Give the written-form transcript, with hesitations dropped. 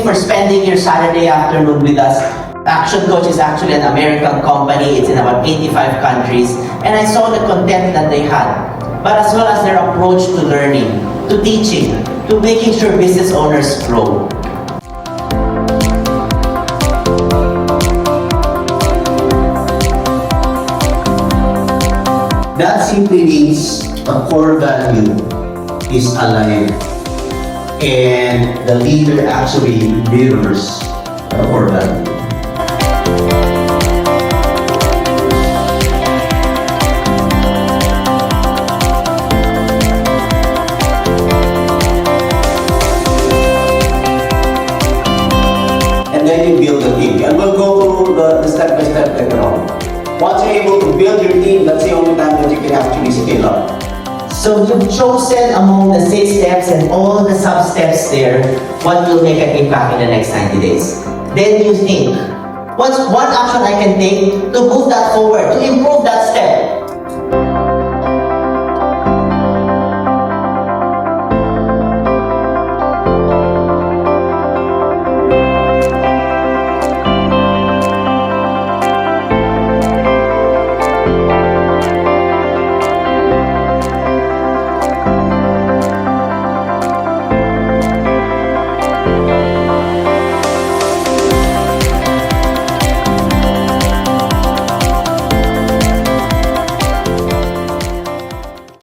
for spending your Saturday afternoon with us. Action Coach is actually an American company. It's in about 85 countries. And I saw the content that they had, but as well as their approach to learning, to teaching, to making sure business owners grow. That simply means the core value is alive, and the leader actually mirrors the core value. And then you build the team. And we'll go through the step-by-step later on. Once you're able to build your team, that's the only time that you can actually scale up. So you've chosen among the 6 steps and all the sub-steps there what will make an impact in the next 90 days. Then you think, what's one action I can take to move that forward, to improve